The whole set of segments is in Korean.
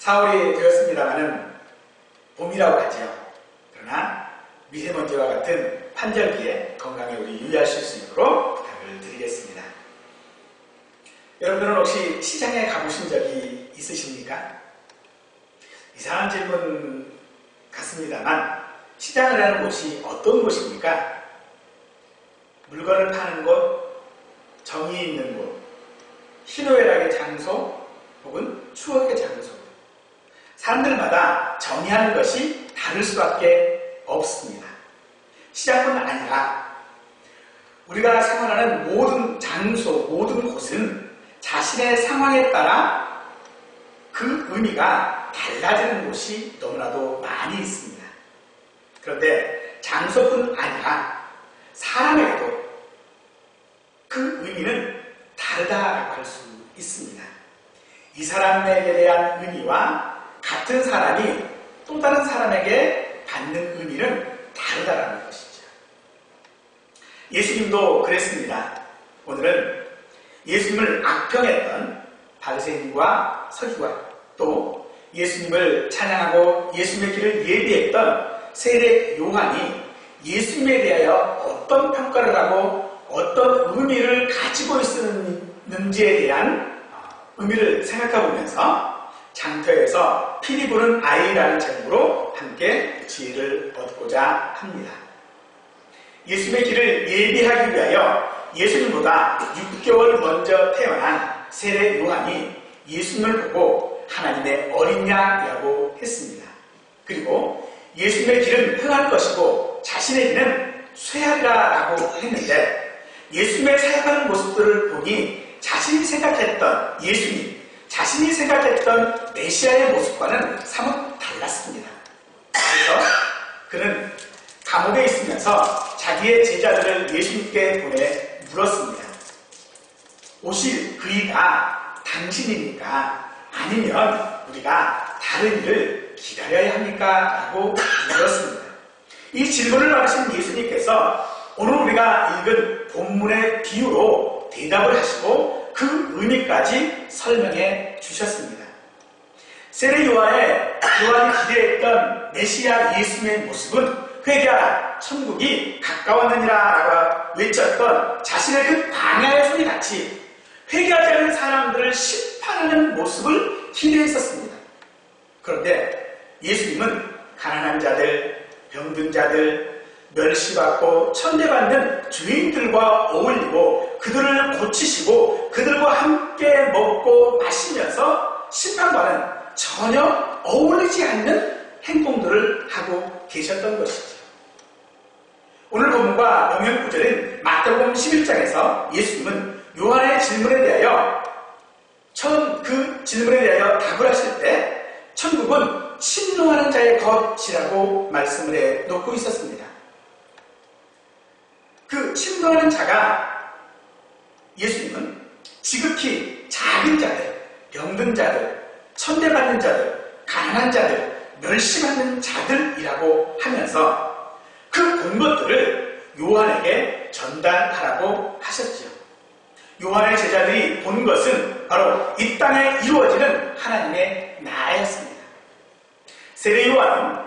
4월이 되었습니다마는 봄이라고 하죠. 그러나 미세먼지와 같은 환절기에 건강에 우리 유의하실 수 있도록 부탁을 드리겠습니다. 여러분들은 혹시 시장에 가보신 적이 있으십니까? 이상한 질문 같습니다만 시장을 하는 곳이 어떤 곳입니까? 물건을 파는 곳, 정이 있는 곳, 희노애락의 장소 혹은 추억의 장소. 사람들마다 정의하는 것이 다를 수밖에 없습니다. 시장뿐 아니라 우리가 생활하는 모든 장소, 모든 곳은 자신의 상황에 따라 그 의미가 달라지는 곳이 너무나도 많이 있습니다. 그런데 장소뿐 아니라 사람에게도 그 의미는 다르다고 할 수 있습니다. 이 사람에게 대한 의미와 같은 사람이 또 다른 사람에게 받는 의미는 다르다라는 것이죠. 예수님도 그랬습니다. 오늘은 예수님을 악평했던 바리새인과 서기관, 또 예수님을 찬양하고 예수님의 길을 예비했던 세례 요한이 예수님에 대하여 어떤 평가를 하고 어떤 의미를 가지고 있었는지에 대한 의미를 생각해 보면서 장터에서 피리 부는 아이라는 제목으로 함께 지혜를 얻고자 합니다. 예수님의 길을 예비하기 위하여 예수님보다 6개월 먼저 태어난 세례 요한이 예수님을 보고 하나님의 어린 양이라고 했습니다. 그리고 예수님의 길은 흥할 것이고 자신의 길은 쇠하리라고 했는데 예수님의 사역하는 모습들을 보니 자신이 생각했던 예수님, 자신이 생각했던 메시아의 모습과는 사뭇 달랐습니다. 그래서 그는 감옥에 있으면서 자기의 제자들을 예수님께 보내 물었습니다. 오실 그이가 당신입니까? 아니면 우리가 다른 일을 기다려야 합니까? 라고 물었습니다. 이 질문을 받으신 예수님께서 오늘 우리가 읽은 본문의 비유로 대답을 하시고 그 의미까지 설명해 주셨습니다. 세례 요한이 기대했던 메시아 예수님의 모습은 회개하라, 천국이 가까웠느니라 라고 외쳤던 자신의 그 방야의 소리같이 회개하지 않는 사람들을 심판하는 모습을 기대했었습니다. 그런데 예수님은 가난한 자들, 병든 자들, 멸시받고 천대받는 주인들과 어울리고 그들을 고치시고 그들과 함께 먹고 마시면서 심판과는 전혀 어울리지 않는 행동들을 하고 계셨던 것이죠. 오늘 본문과 영역구절인 마태복음 11장에서 예수님은 요한의 질문에 대하여 그 질문에 대하여 답을 하실 때 천국은 침노하는 자의 것이라고 말씀을 해놓고 있었습니다. 그 침노하는 자가 예수님은 지극히 작은 자들, 병든 자들, 천대받는 자들, 가난한 자들, 멸시받는 자들이라고 하면서 그 본 것들을 요한에게 전달하라고 하셨지요. 요한의 제자들이 본 것은 바로 이 땅에 이루어지는 하나님의 나라였습니다. 세례 요한은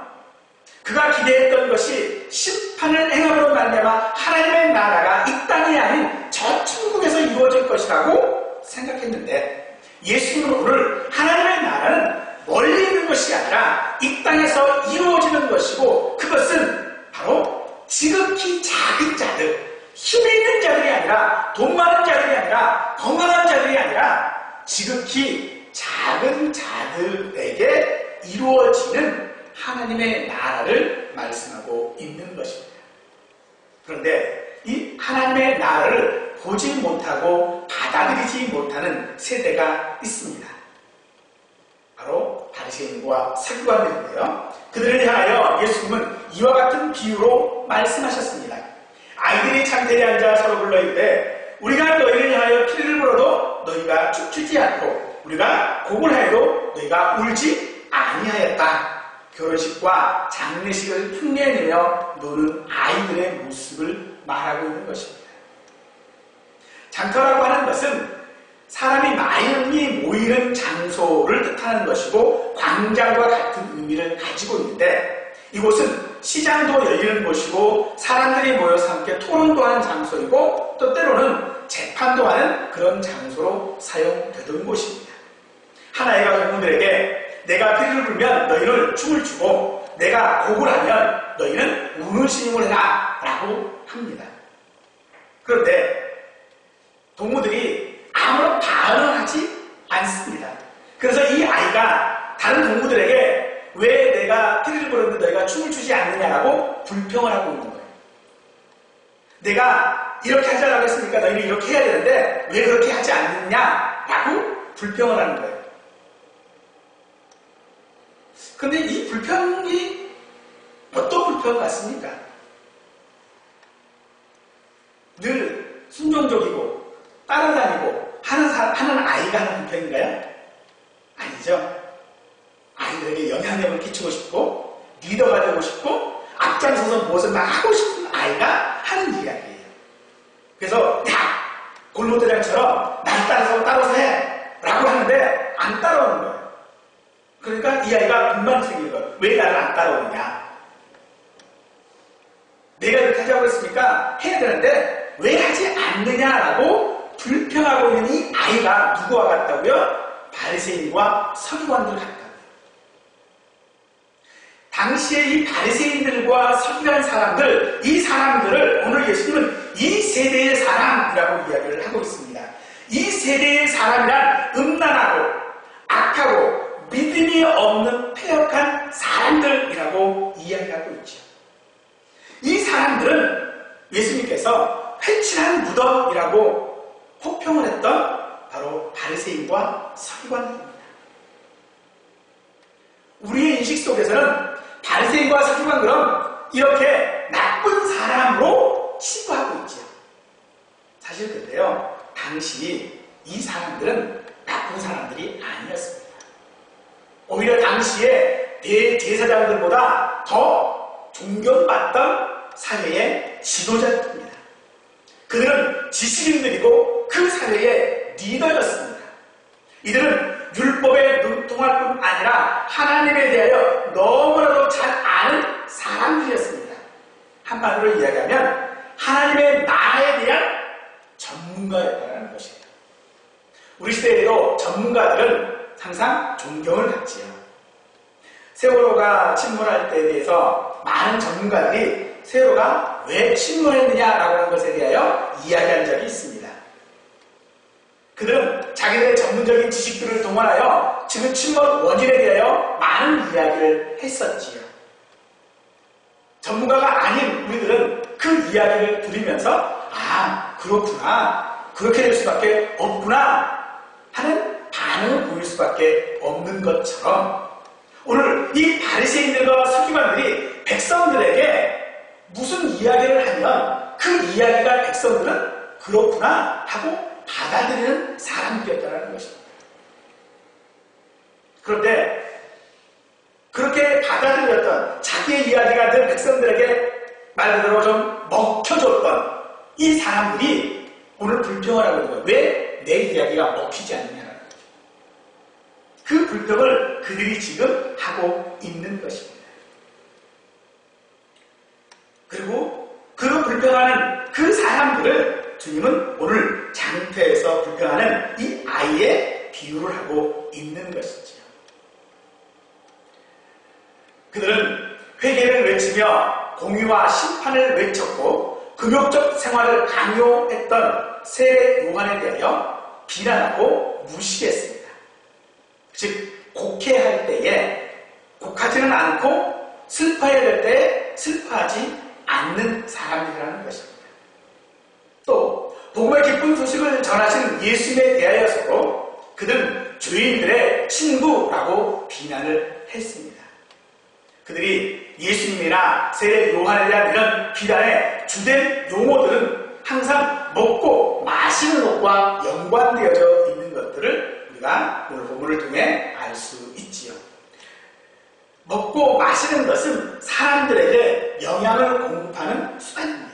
그가 기대했던 것이 심판을 행함으로 말미암아 하나님의 나라가 이 땅이 아닌 저 천국에서 이루어질 것이라고 생각했는데 예수님은 오늘 하나님의 나라는 멀리 있는 것이 아니라 이 땅에서 이루어지는 것이고 그것은 바로 지극히 작은 자들, 힘이 있는 자들이 아니라 돈 많은 자들이 아니라 건강한 자들이 아니라 지극히 작은 자들에게 이루어지는 하나님의 나라를 말씀하고 있는 것입니다. 그런데 이 하나님의 나라를 보지 못하고 받아들이지 못하는 세대가 있습니다. 바로 바리새인과 서기관들인데요. 그들을 향하여 예수님은 이와 같은 비유로 말씀하셨습니다. 아이들이 창틀에 앉아 서로 불러 이르되 우리가 너희를 향하여 피를 불어도 너희가 춤추지 않고 우리가 곡을 하여도 너희가 울지 아니하였다. 결혼식과 장례식을 흉내내며 노는 아이들의 모습을 말하고 있는 것입니다. 장터라고 하는 것은 사람이 많이 모이는 장소를 뜻하는 것이고 광장과 같은 의미를 가지고 있는데 이곳은 시장도 열리는 곳이고 사람들이 모여서 함께 토론도 하는 장소이고 또 때로는 재판도 하는 그런 장소로 사용되던 곳입니다. 한 아이가 동무들에게 내가 피리를 불면 너희는 춤을 추고 내가 곡을 하면 너희는 우는 신용을 해라 라고 합니다. 그런데 동무들이 아무런 반응을 하지 않습니다. 그래서 이 아이가 다른 동무들에게 왜 내가 피리를 불었는데 너희가 춤을 추지 않느냐라고 불평을 하고 있는 거예요. 내가 이렇게 하자라고 했으니까 너희는 이렇게 해야 되는데 왜 그렇게 하지 않느냐라고 불평을 하는 거예요. 그런데 이 불평이 어떤 불평 같습니까? 늘 순종적이고 따라다니고 하는 아이가 하는 불평인가요? 아니죠. 아이들에게 영향력을 끼치고 싶고 리더가 되고 싶고 앞장서서 무엇을 막 하고 싶은 아이가 하는 이야기예요. 그래서 야! 골모대장처럼 날 따라서 해! 라고 하는데 안 따라오는 거예요. 그러니까 이 아이가 불만이 생기는 거예요. 왜 나를 안 따라오느냐? 내가 이렇게 하자고 했으니까 해야 되는데 왜 하지 않느냐라고 불평하고 있는 이 아이가 누구와 같다고요? 바리새인과 서기관들 같다. 당시에 이 바리새인들과 서기관 사람들, 이 사람들을 오늘 예수님은 이 세대의 사람이라고 이야기를 하고 있습니다. 이 세대의 사람이란 음란하고 악하고 믿음이 없는 패역한 사람들이라고 이야기하고 있죠. 이 사람들은 예수님께서 회칠한 무덤이라고 호평을 했던 바로 바리새인과 서기관들입니다. 우리의 인식 속에서는 바리새인과 서기관들은 이렇게 나쁜 사람으로 치부하고 있죠. 사실 그런데요, 당시 이 사람들은 나쁜 사람들이 아니었습니다. 오히려 당시에 대제사장들보다 더 존경받던 사회의 지도자들입니다. 그들은 지식인들이고 그 사회의 리더였습니다. 이들은 율법에 능통할 뿐 아니라 하나님에 대하여 너무나도 잘 아는 사람들이었습니다. 한마디로 이야기하면 하나님의 나라에 대한 전문가였다는 것입니다. 우리 시대에도 전문가들은 항상 존경을 받지요. 세월호가 침몰할 때에 대해서 많은 전문가들이 세월호가 왜 침몰했느냐라고 하는 것에 대하여 이야기한 적이 있습니다. 그들은 자기들의 전문적인 지식들을 동원하여 지금 침몰 원인에 대하여 많은 이야기를 했었지요. 전문가가 아닌 우리들은 그 이야기를 들으면서 아, 그렇구나, 그렇게 될 수밖에 없구나 하는 반응을 보일 수밖에 없는 것처럼 오늘 이 바리새인들과 서기관들이 백성들에게 무슨 이야기를 하면 그 이야기가 백성들은 그렇구나 하고 받아들이는 사람들이었다는 것입니다. 그런데 그렇게 받아들였던 자기의 이야기가 늘 백성들에게 말 그대로 좀 먹혀줬던 이 사람들이 오늘 불평을 하고 있는 거예요. 왜 내 이야기가 먹히지 않느냐라는 거죠. 그 불평을 그들이 지금 하고 있는 것입니다. 그리고 그 불평하는 그 사람들을 주님은 오늘 장태에서 불평하는 이 아이의 비유를 하고 있는 것이죠. 그들은 회개를 외치며 공의와 심판을 외쳤고 금욕적 생활을 강요했던 세례 요한에 대하여 비난하고 무시했습니다. 즉 곡해할 때에 곡하지는 않고 슬퍼해야 될 때에 슬퍼하지 않는 사람이라는 것입니다. 또 복음의 기쁜 소식을 전하신 예수님에 대하여서도 그들은 죄인들의 친구라고 비난을 했습니다. 그들이 예수님이나 세례 요한에 대한 이런 비난의 주된 용어들은 항상 먹고 마시는 것과 연관되어져 있는 것들을 우리가 오늘 본문을 통해 알 수 있지요. 먹고 마시는 것은 사람들에게 영향을 공급하는 수단입니다.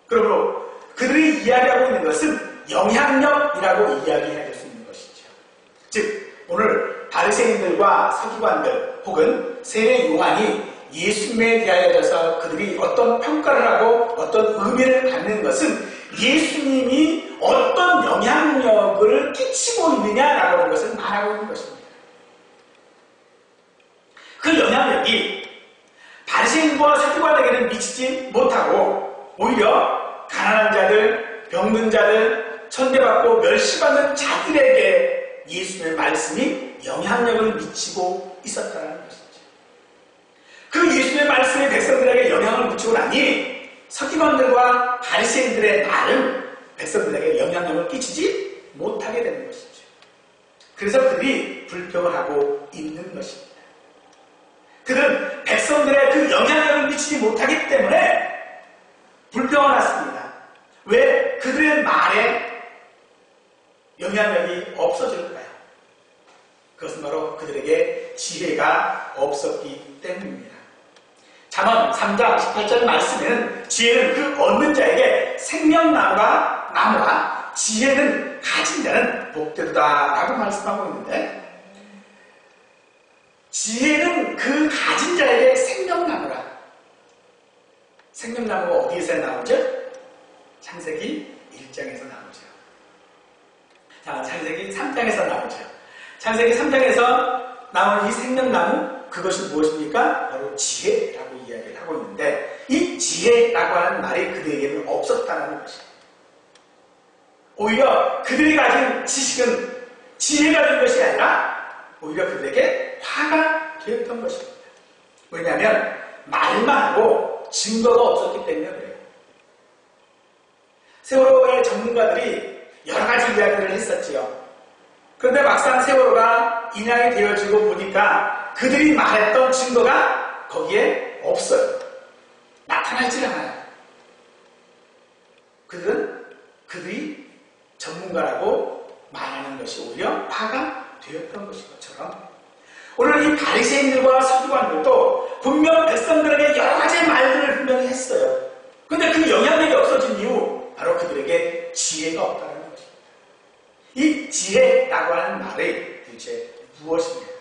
그러므로 그들이 이야기하고 있는 것은 영향력이라고 이야기해야 될 수 있는 것이죠. 즉 오늘 바리새인들과 서기관들 혹은 세례 요한이 예수님에 대하여서 그들이 어떤 평가를 하고 어떤 의미를 갖는 것은 예수님이 어떤 영향력을 끼치고 있느냐라고 하는 것을 말하고 있는 것입니다. 그 영향력이 바리새인과 서기관에게는 미치지 못하고 오히려 가난한 자들, 병든 자들, 천대받고 멸시받는 자들에게 예수님의 말씀이 영향력을 미치고 있었다는 것이죠. 그 예수님의 말씀이 백성들에게 영향을 미치고 나니 서기관들과 바리새인들의 말은 백성들에게 영향력을 끼치지 못하게 되는 것이죠. 그래서 그들이 불평을 하고 있는 것입니다. 그들은 백성들의 그 영향력을 미치지 못하기 때문에 불평을 했습니다. 왜 그들의 말에 영향력이 없어질까요? 그것은 바로 그들에게 지혜가 없었기 때문입니다. 잠언 3장 18절 말씀에는 지혜는 그 얻는 자에게 생명나무라 지혜는 가진 자는 복되다 라고 말씀하고 있는데 지혜는 그 가진 자에게 생명나무라. 생명나무가 어디에서 나오죠? 창세기 1장에서 나오죠. 자, 창세기 3장에서 나오죠. 창세기 3장에서 나오는 이 생명나무 그것이 무엇입니까? 바로 지혜라고 이야기를 하고 있는데 이 지혜라고 하는 말이 그들에게는 없었다는 것입니다. 오히려 그들이 가진 지식은 지혜가 된 것이 아니라 오히려 그들에게 화가 되었던 것입니다. 왜냐하면 말만 하고 증거가 없었기 때문에 그래요. 세월호의 전문가들이 여러 가지 이야기를 했었지요. 그런데 막상 세월호가 인양이 되어지고 보니까 그들이 말했던 증거가 거기에 없어요. 나타나질 않아요. 그들이 전문가라고 말하는 것이 오히려 화가 되었던 것인 것처럼 오늘 이 바리새인들과 서기관들도 분명 백성들에게 여러 가지 말들을 분명히 했어요. 그런데 그 영향력이 없어진 이유 바로 그들에게 지혜가 없다는 것입니다. 이 지혜라고 하는 말이 도대체 무엇입니까?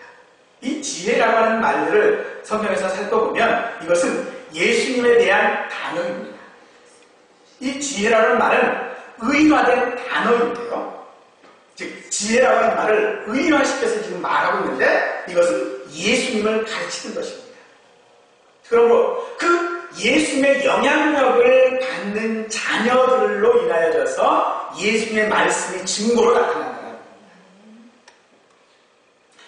이 지혜라고 하는 말들을 성경에서 살펴보면 이것은 예수님에 대한 단어입니다. 이 지혜라는 말은 의인화된 단어인데요. 즉 지혜라고 하는 말을 의인화시켜서 지금 말하고 있는데 이것은 예수님을 가르치는 것입니다. 그러므로 그 예수님의 영향력을 받는 자녀들로 인하여져서 예수님의 말씀이 증거로 나타난다는 겁니다.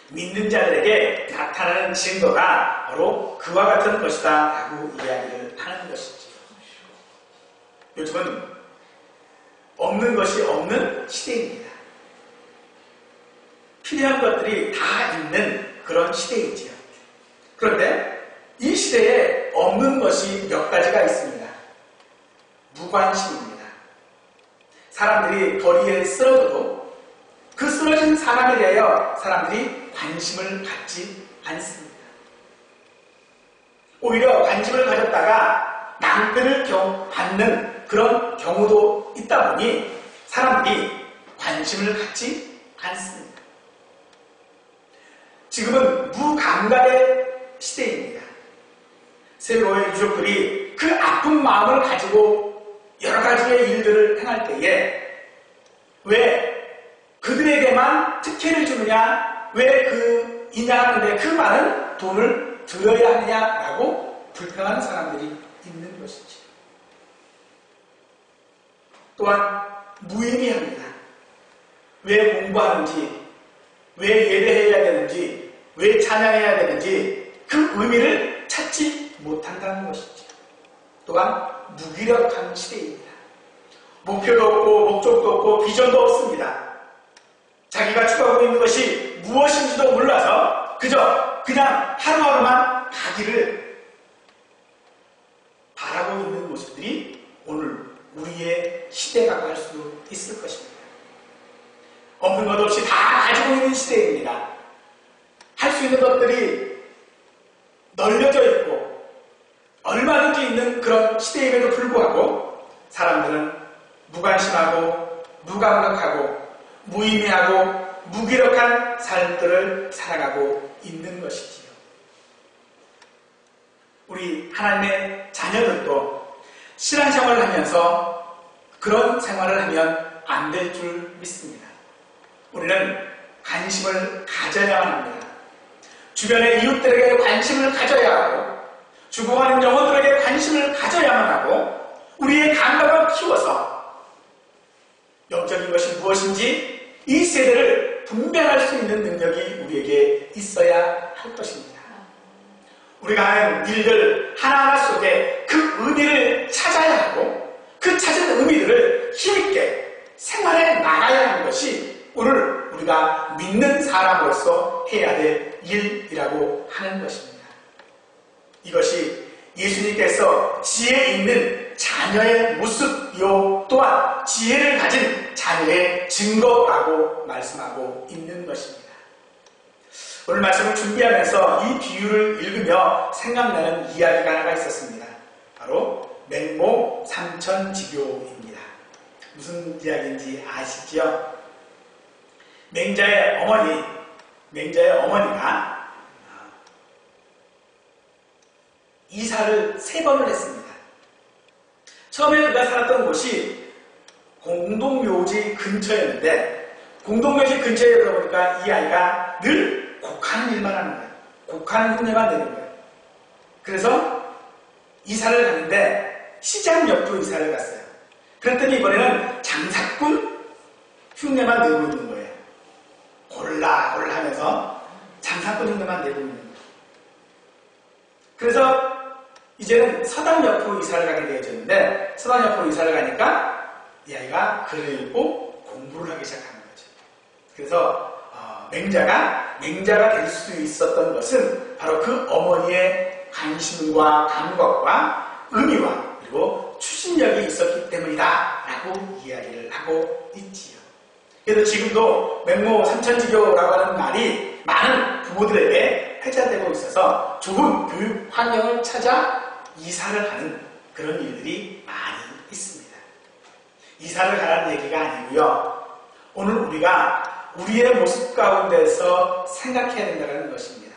믿는 자들에게 나타나는 증거가 바로 그와 같은 것이다 라고 이야기를 하는 것이죠. 요즘은 없는 것이 없는 시대입니다. 필요한 것들이 다 있는 그런 시대이지요. 그런데 이 시대에 없는 것이 몇 가지가 있습니다. 무관심입니다. 사람들이 거리에 쓰러져도 그 쓰러진 사람에 대하여 사람들이 관심을 갖지 않습니다. 오히려 관심을 가졌다가 낭패를 받는 그런 경우도 있다 보니 사람들이 관심을 갖지 않습니다. 지금은 무감각의 시대입니다. 세월호의 유족들이 그 아픈 마음을 가지고 여러 가지의 일들을 행할 때에 왜 그들에게만 특혜를 주느냐, 왜 그 인양하는데 그 많은 돈을 들여야 하느냐라고 불평하는 사람들이 있는 것이죠. 또한 무의미합니다. 왜 공부하는지, 왜 예배해야 되는지, 왜 찬양해야 되는지 그 의미를 찾지 못한다는 것이죠. 또한 무기력한 시대입니다. 목표도 없고 목적도 없고 비전도 없습니다. 자기가 추구하고 있는 것이 무엇인지도 몰라서 그냥 하루하루만 가기를 바라고 있는 모습들이 오늘 우리의 시대라고 할 수 있을 것입니다. 없는 것 없이 다 가지고 있는 시대입니다. 할 수 있는 것들이 널려져 있고 얼마든지 있는 그런 시대임에도 불구하고 사람들은 무관심하고 무감각하고 무의미하고 무기력한 삶들을 살아가고 있는 것이지요. 우리 하나님의 자녀들도 신앙생활을 하면서 그런 생활을 하면 안 될 줄 믿습니다. 우리는 관심을 가져야만 합니다. 주변의 이웃들에게 관심을 가져야 하고 죽어가는 영혼들에게 관심을 가져야만 하고 우리의 감각을 키워서 영적인 것이 무엇인지 이 세대를 분별할 수 있는 능력이 우리에게 있어야 할 것입니다. 우리가 하는 일들 하나하나 속에 그 의미를 찾아야 하고 그 찾은 의미들을 힘있게 생활에 나가야 하는 것이 오늘 우리가 믿는 사람으로서 해야 될 일이라고 하는 것입니다. 이것이 예수님께서 지혜 있는 자녀의 모습이요 또한 지혜를 가진 자녀의 증거라고 말씀하고 있는 것입니다. 오늘 말씀을 준비하면서 이 비유를 읽으며 생각나는 이야기가 하나 있었습니다. 바로 맹모 삼천지교입니다. 무슨 이야기인지 아시죠? 맹자의 어머니가 이사를 3번을 했습니다. 처음에 그가 살았던 곳이 공동묘지 근처였는데 공동묘지 근처에 있다 보니까 이 아이가 늘 곡하는 일만 하는 거예요. 곡하는 흉내만 내는 거예요. 그래서 이사를 갔는데 시장역도 이사를 갔어요. 그랬더니 이번에는 장사꾼 흉내만 내고 있는 거예요. 골라 하면서 장사꾼 흉내만 내고 있는 거예요. 그래서 이제는 서당역으로 이사를 가게 되어졌는데 서당역으로 이사를 가니까 이 아이가 글을 읽고 공부를 하기 시작하는 거죠. 그래서 맹자가 될 수 있었던 것은 바로 그 어머니의 관심과 감각과 의미와 그리고 추진력이 있었기 때문이다 라고 이야기를 하고 있지요. 그래서 지금도 맹모 삼천지교라고 하는 말이 많은 부모들에게 회자되고 있어서 좋은 교육 환경을 찾아 이사를 하는 그런 일들이 많이 있습니다. 이사를 가라는 얘기가 아니고요. 오늘 우리가 우리의 모습 가운데서 생각해야 된다는 것입니다.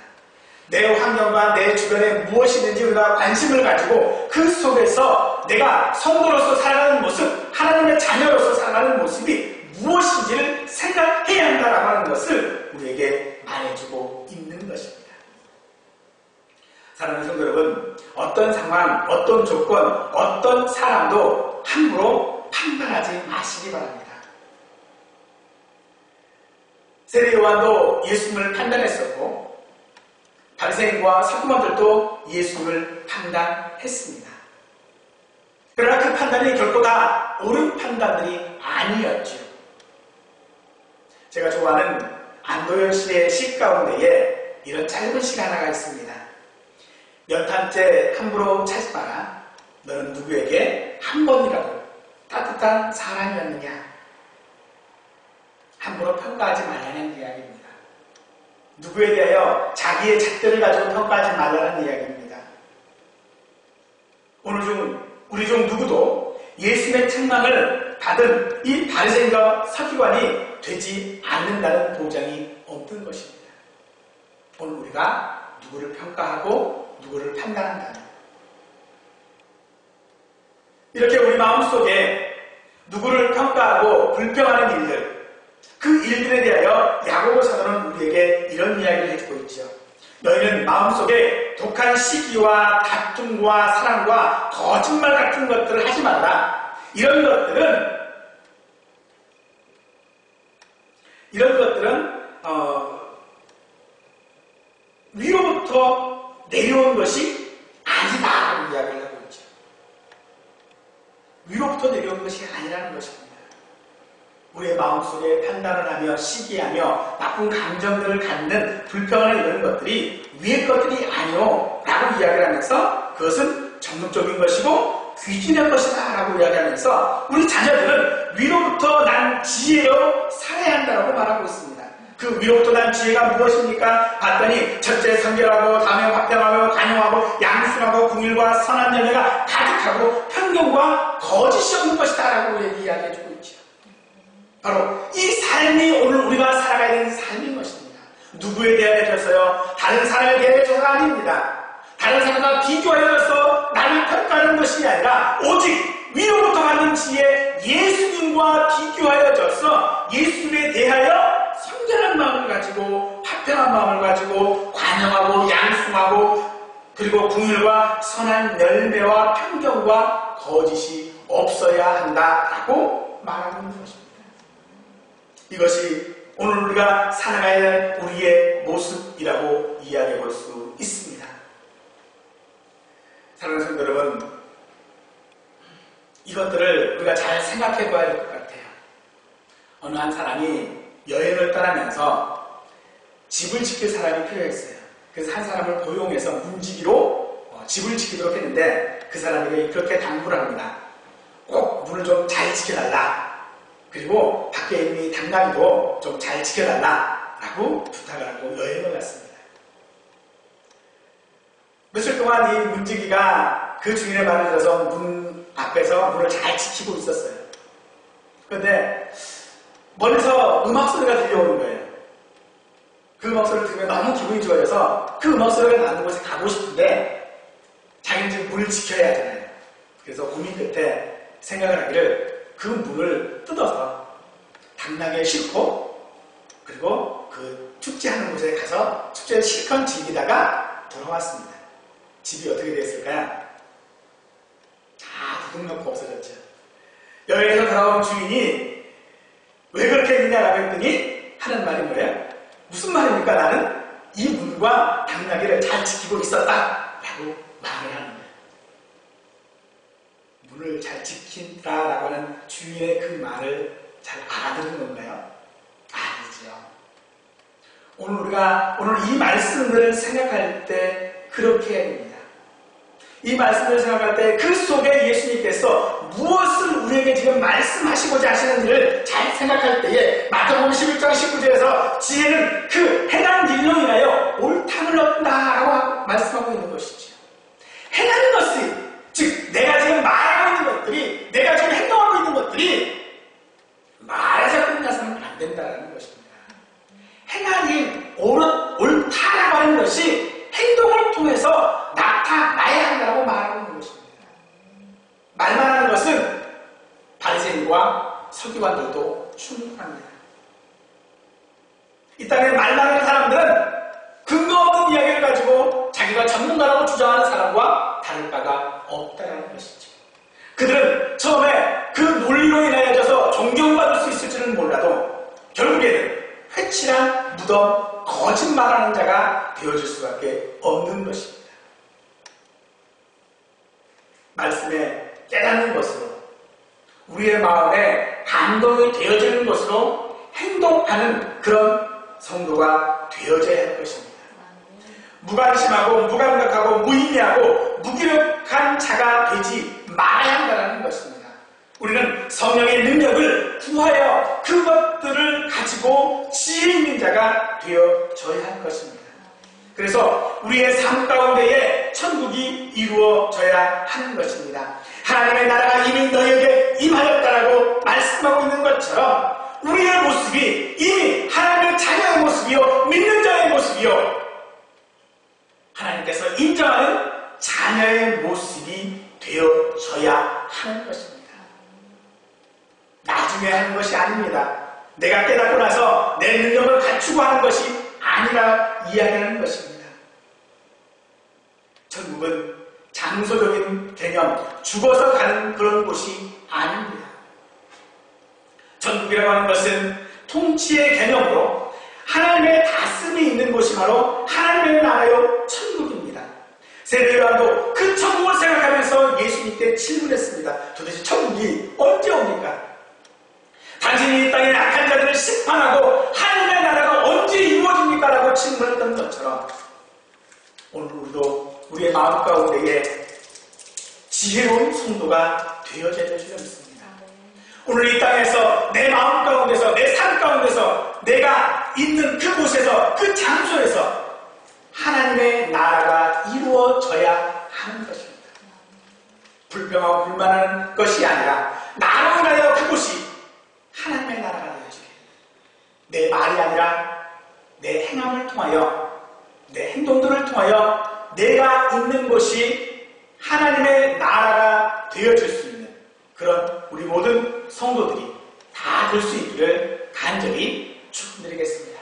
내 환경과 내 주변에 무엇이 있는지 우리가 관심을 가지고 그 속에서 내가 성도로서 살아가는 모습, 하나님의 자녀로서 살아가는 모습이 무엇인지를 생각해야 한다라고 하는 것을 우리에게 말해주고 있는 것입니다. 사랑하는 성도 여러분, 어떤 상황, 어떤 조건, 어떤 사람도 함부로 판단하지 마시기 바랍니다. 세례 요한도 예수님을 판단했었고 바리새인과 서기관들도 예수님을 판단했습니다. 그러나 그 판단이 결코 다 옳은 판단들이 아니었죠. 제가 좋아하는 안도현 씨의 시 가운데에 이런 짧은 시가 하나가 있습니다. 연탄재 함부로 차지 마라. 너는 누구에게 한 번이라도 따뜻한 사람이었느냐. 함부로 평가하지 말라는 이야기입니다. 누구에 대하여 자기의 잣대를 가지고 평가하지 말라는 이야기입니다. 오늘 우리 중 누구도 예수님의 책망을 받은 이 바리새인과 서기관이 되지 않는다는 보장이 없는 것입니다. 오늘 우리가 누구를 평가하고 누구를 판단한다는 이렇게 우리 마음속에 누구를 평가하고 불평하는 일들 그 일들에 대하여 야고보 사도는 우리에게 이런 이야기를 해주고 있죠. 너희는 마음속에 독한 시기와 다툼과 사랑과 거짓말 같은 것들을 하지 말라. 이런 것들은 위로부터 내려온 것이 아니다라고 이야기를 하고 있죠. 위로부터 내려온 것이 아니라는 것입니다. 우리의 마음속에 판단을 하며 시기하며 나쁜 감정들을 갖는 불평을 이런 것들이 위의 것들이 아니오 라고 이야기를 하면서 그것은 정욕적인 것이고 귀신의 것이다 라고 이야기하면서 우리 자녀들은 위로부터 난 지혜로 살아야 한다고 말하고 있습니다. 그 위로부터 난 지혜가 무엇입니까? 봤더니 첫째 성결하고 다음에 화평하고 간용하고 양순하고 궁일과 선한 열매가 가득하고 편견과 거짓이 없는 것이다 라고 이야기해주고 있죠. 바로 이 삶이 오늘 우리가 살아가야 되는 삶인 것입니다. 누구에 대하여서요? 다른 사람에 대하여서가 아닙니다. 다른 사람과 비교하여서 나를 평가하는 것이 아니라 오직 위로부터 받는 지혜 예수님과 비교하여져서 예수님에 대하여 성결한 마음을 가지고 화평한 마음을 가지고 관용하고 양숭하고 그리고 긍휼과 선한 열매와 평경과 거짓이 없어야 한다라고 말하는 것입니다. 이것이 오늘 우리가 살아가야 할 우리의 모습이라고 이야기해 볼 수 있습니다. 사랑하는 성도 여러분, 이것들을 우리가 잘 생각해 봐야 될 것 같아요. 어느 한 사람이 여행을 떠나면서 집을 지킬 사람이 필요했어요. 그래서 한 사람을 고용해서 문지기로 집을 지키도록 했는데 그 사람에게 그렇게 당부를 합니다. 꼭 문을 좀 잘 지켜달라. 그리고 밖에 있는 당나귀도 좀 잘 지켜달라 라고 부탁을 하고 여행을 갔습니다. 며칠 동안 이 문지기가 그 주인의 말을 들어서 문 앞에서 문을 잘 지키고 있었어요. 그런데 멀리서 음악 소리가 들려오는 거예요. 그 음악 소리를 들으면 너무 기분이 좋아져서 그 음악 소리가 나는 곳에 가고 싶은데 자기는 지금 문을 지켜야 하잖아요. 그래서 고민 끝에 생각을 하기를 그 문을 뜯어서 당나귀에 싣고 그리고 그 축제하는 곳에 가서 축제를 실컷 즐기다가 돌아왔습니다. 집이 어떻게 됐을까요? 다 두둑놓고 없어졌죠. 여행에서 돌아온 주인이 왜 그렇게 했느냐라고 했더니 하는 말이 뭐예요? 무슨 말입니까? 나는 이 문과 당나귀를 잘 지키고 있었다라고 말을 하는 거예요. 문을 잘 지킨다라고 하는 주인의 그 말을 잘 알아듣는 건가요? 아니죠. 오늘 이 말씀을 생각할 때 그렇게 해야 됩니다. 이 말씀을 생각할 때 그 속에 예수님께서 무엇을 우리에게 지금 말씀하시고자 하시는지를 잘 생각할 때에 마태복음 11장 19절에서 지혜는 그 행한 일로 인하여 옳다을 얻는다라고 말씀하고 있는 것이죠. 행하는 것이 즉 내가 지금 말하고 있는 것들이 내가 지금 행동하고 있는 것들이 말에서 끝나서는 안 된다는 것입니다. 행한 일, 옳다라고 하는 것이 행동을 통해서 나타나야 한다고 말하고 있는 것입니다. 말만 하는 것은 바리새인과 서기관들도 충분합니다. 이 땅에 말만 하는 사람들은 근거 없는 이야기를 가지고 자기가 전문가라고 주장하는 사람과 다를 바가 없다는 것이죠. 그들은 처음에 그 논리로 인하여져서 존경받을 수 있을지는 몰라도 결국에는 회칠한 무덤, 거짓말하는 자가 되어질 수밖에 없는 것입니다. 말씀에 깨닫는 것으로 우리의 마음에 감동이 되어지는 것으로 행동하는 그런 성도가 되어져야 할 것입니다. 무관심하고 무감각하고 무의미하고 무기력한 자가 되지 말아야 한다는 것입니다. 우리는 성령의 능력을 구하여 그것들을 가지고 지혜 있는 자가 되어져야 할 것입니다. 그래서 우리의 삶 가운데에 천국이 이루어져야 하는 것입니다. 하나님의 나라가 이미 너희에게 임하였다라고 말씀하고 있는 것처럼 우리의 모습이 이미 하나님의 자녀의 모습이요 믿는 자의 모습이요 하나님께서 인정하는 자녀의 모습이 되어져야 하는 것입니다. 나중에 하는 것이 아닙니다. 내가 깨닫고 나서 내 능력을 갖추고 하는 것이 아니라 이야기하는 것입니다. 천국은 장소적인 개념, 죽어서 가는 그런 곳이 아닙니다. 천국이라고 하는 것은 통치의 개념으로 하나님의 다스림이 있는 곳이 바로 하나님의 나라요 천국입니다. 세례요한도 그 천국을 생각하면서 예수님께 질문했습니다. 도대체 천국이 언제 옵니까? 당신이 이 땅의 악한 자들을 심판하고 하나님의 나라가 언제 이루어집니까? 라고 질문했던 것처럼 오늘 우리도 우리의 마음 가운데에 지혜로운 성도가 되어져야 줄 믿습니다. 오늘 이 땅에서 내 마음 가운데서 내 삶 가운데서 내가 있는 그곳에서 그 장소에서 하나님의 나라가 이루어져야 하는 것입니다. 불평하고 불만하는 것이 아니라 나로 인하여 그곳이 하나님의 나라가 내 말이 아니라 내 행함을 통하여, 내 행동들을 통하여 내가 있는 곳이 하나님의 나라가 되어질 수 있는 그런 우리 모든 성도들이 다 될 수 있기를 간절히 축원드리겠습니다.